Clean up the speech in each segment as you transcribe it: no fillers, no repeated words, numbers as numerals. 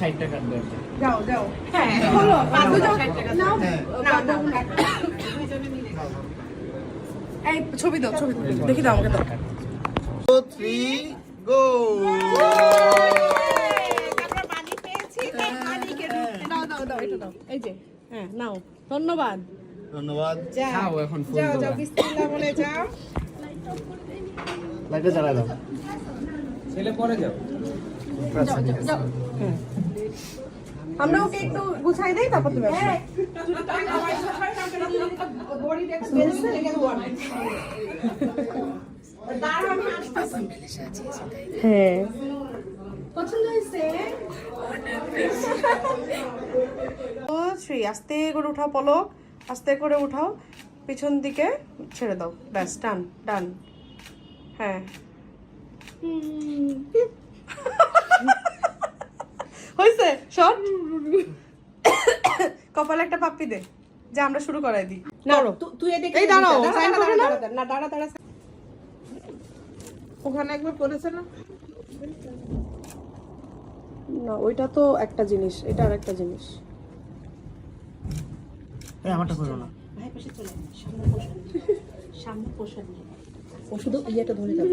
60 টাকা দেব। যাও যাও হ্যাঁ হলো পাঁচু যাও নাও নাও এই ছবি দাও ছবি দেখি দাও আমাকে দাও 2 3 গো আমরা মানি পেয়েছি তাই মানিকে দাও দাও দাও এটা দাও এই যে হ্যাঁ নাও ধন্যবাদ ধন্যবাদ খাও এখন ফুল যাও দাও। যাও বিসমিল্লাহ বলে যাও লাইটটা জ্বালা দাও ছেলে পরে যাও। যাও হ্যাঁ আমরা ওকে একটু গুছাই দেই তারপর তুমি আসো হ্যাঁ পছন্দ হয়েছে ও শ্রী আস্তে করে উঠাও পলক আস্তে করে উঠাও পিছন দিকে ছেড়ে দাও ব্যাস ডান ডান হ্যাঁ হয়েছে শট কপালে একটা পাপ্পি দে যে আমরা শুরু করাই দিই না তুই এদিকে এই দাঁড়াও সাইন করবে না না দাঁড়া দাঁড়া ওখানে একবার করেছে না না ওইটা তো একটা জিনিস এটা আরেকটা জিনিস এই আমারটা করো না ভাই পাশে চলে সামনে পোষণ ও শুধু ইয়েটা ধরে যাবে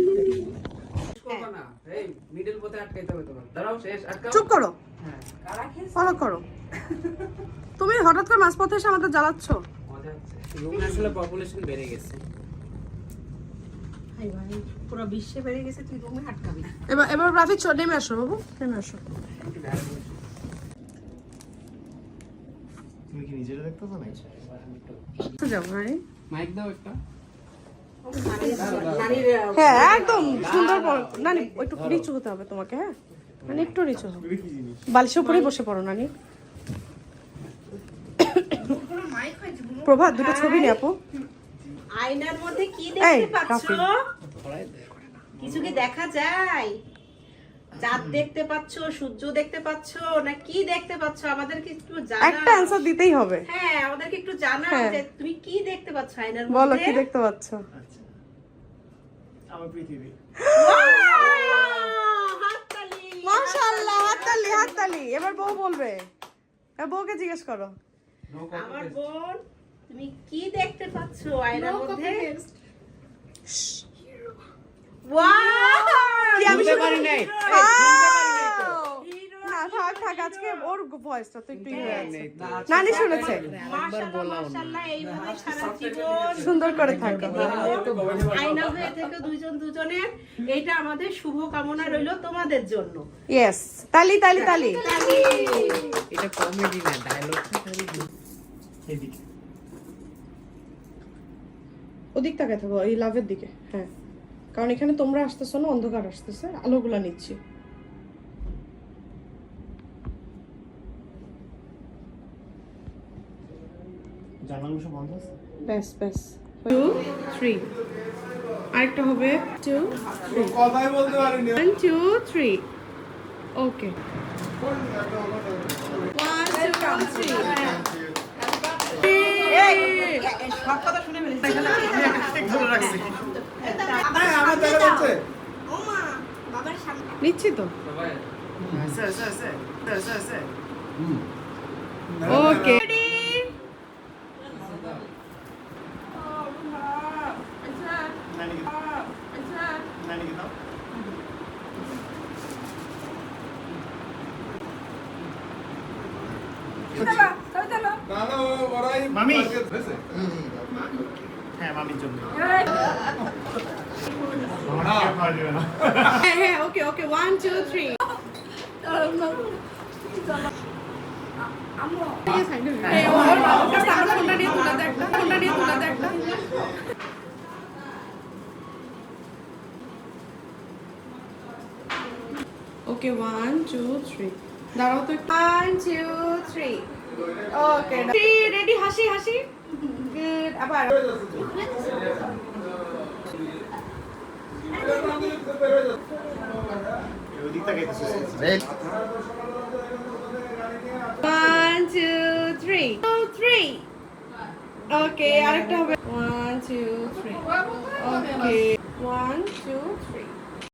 করবা না এই মিডল পথে আটকাইতে হবে তোমার দাঁড়াও শেষ আটকাও চুপ করো হ্যাঁ ফলো করো তুমি হঠাৎ করে মাঝপথে এসে আমাদের জ্বালাচ্ছ মজা হচ্ছে রুমে আসলে পপুলেশন বেড়ে গেছে ভাই ভাই পুরো বিশ্বে বেড়ে গেছে তুই রুমে আটকাবি এবার এবার রাফি নেমে আসো বাবু নেমে আসো তুমি কি নিজেরা দেখতেছো না যাও ভাই মাইক দাও একটা হ্যাঁ একদম সুন্দর নানি একটু নিচু হতে হবে তোমাকে হ্যাঁ মানে একটু নিচু হবে বালিশের উপরেই বসে পড়ো নানি প্রভা দুটো ছবি নে আপু আয়নার মধ্যে কি দেখতে পাচ্ছো কিছু কি দেখা যায় চাঁদ দেখতে পাচ্ছো সূর্য দেখতে পাচ্ছো না কি দেখতে পাচ্ছো আমাদেরকে একটু জানাও একটা অ্যানসার দিতেই হবে হ্যাঁ আমাদেরকে একটু জানাও হ্যাঁ। যে তুমি কি দেখতে পাচ্ছো আয়নার বলো মধ্যে কি দেখতে পাচ্ছ আচ্ছা আমার পৃথিবী হাততালি মাশাআল্লাহ হাততালি হাততালি এবার বউ বলবে এবার বউকে জিজ্ঞেস করো আমার বোন তুমি কি দেখতে পাচ্ছো আয়নার মধ্যে ওয়াও কি আমি শুনতে পারি নাই না থাক থাক আজকে ওর ভয়েসটা তো একটু ইয়ে হয়ে আছে না, নানি শুনেছে মাশাআল্লাহ এইভাবে সারা জীবন সুন্দর করে থাকবে আয়না হয়ে থেকে দুইজন দুজনের এইটা আমাদের শুভ কামনা রইলো তোমাদের জন্য ইয়েস তালি তালি তালি এটা কমেডি না ডায়লগ এদিকে ওদিক তাকায় থাকো এই লাভের দিকে হ্যাঁ কারণ এখানে তোমরা আসতেছো না অন্ধকার আসতেছে আলোগুলা নিচ্ছি জানালা সব বন্ধ আছে ব্যাস ব্যাস 2 3 আরেকটা হবে 2 কথাই বলতে পারিনি 1 2 3 ওকে 1 2 3 সব কথা শুনে ফেলেছি ধরে রাখছি আমার দেখা যাচ্ছে ওমা বাবার সামনে নিচ্ছি তো সবাই sir sir sir sir sir okay নানি নানি কি দাও মামি হ্যাঁ মামির জন্য হ্যাঁ হ্যাঁ ওকে ওকে 1 2 3 ওকে 1 2 3 দাঁড়াও তো 1 2 3 ওকে রেডি হাসি হাসি গুড আবার ওদিক থেকে One, two, three. 2 3 ওকে আরেকটা হবে 1 2 3 ওকে 1 2 3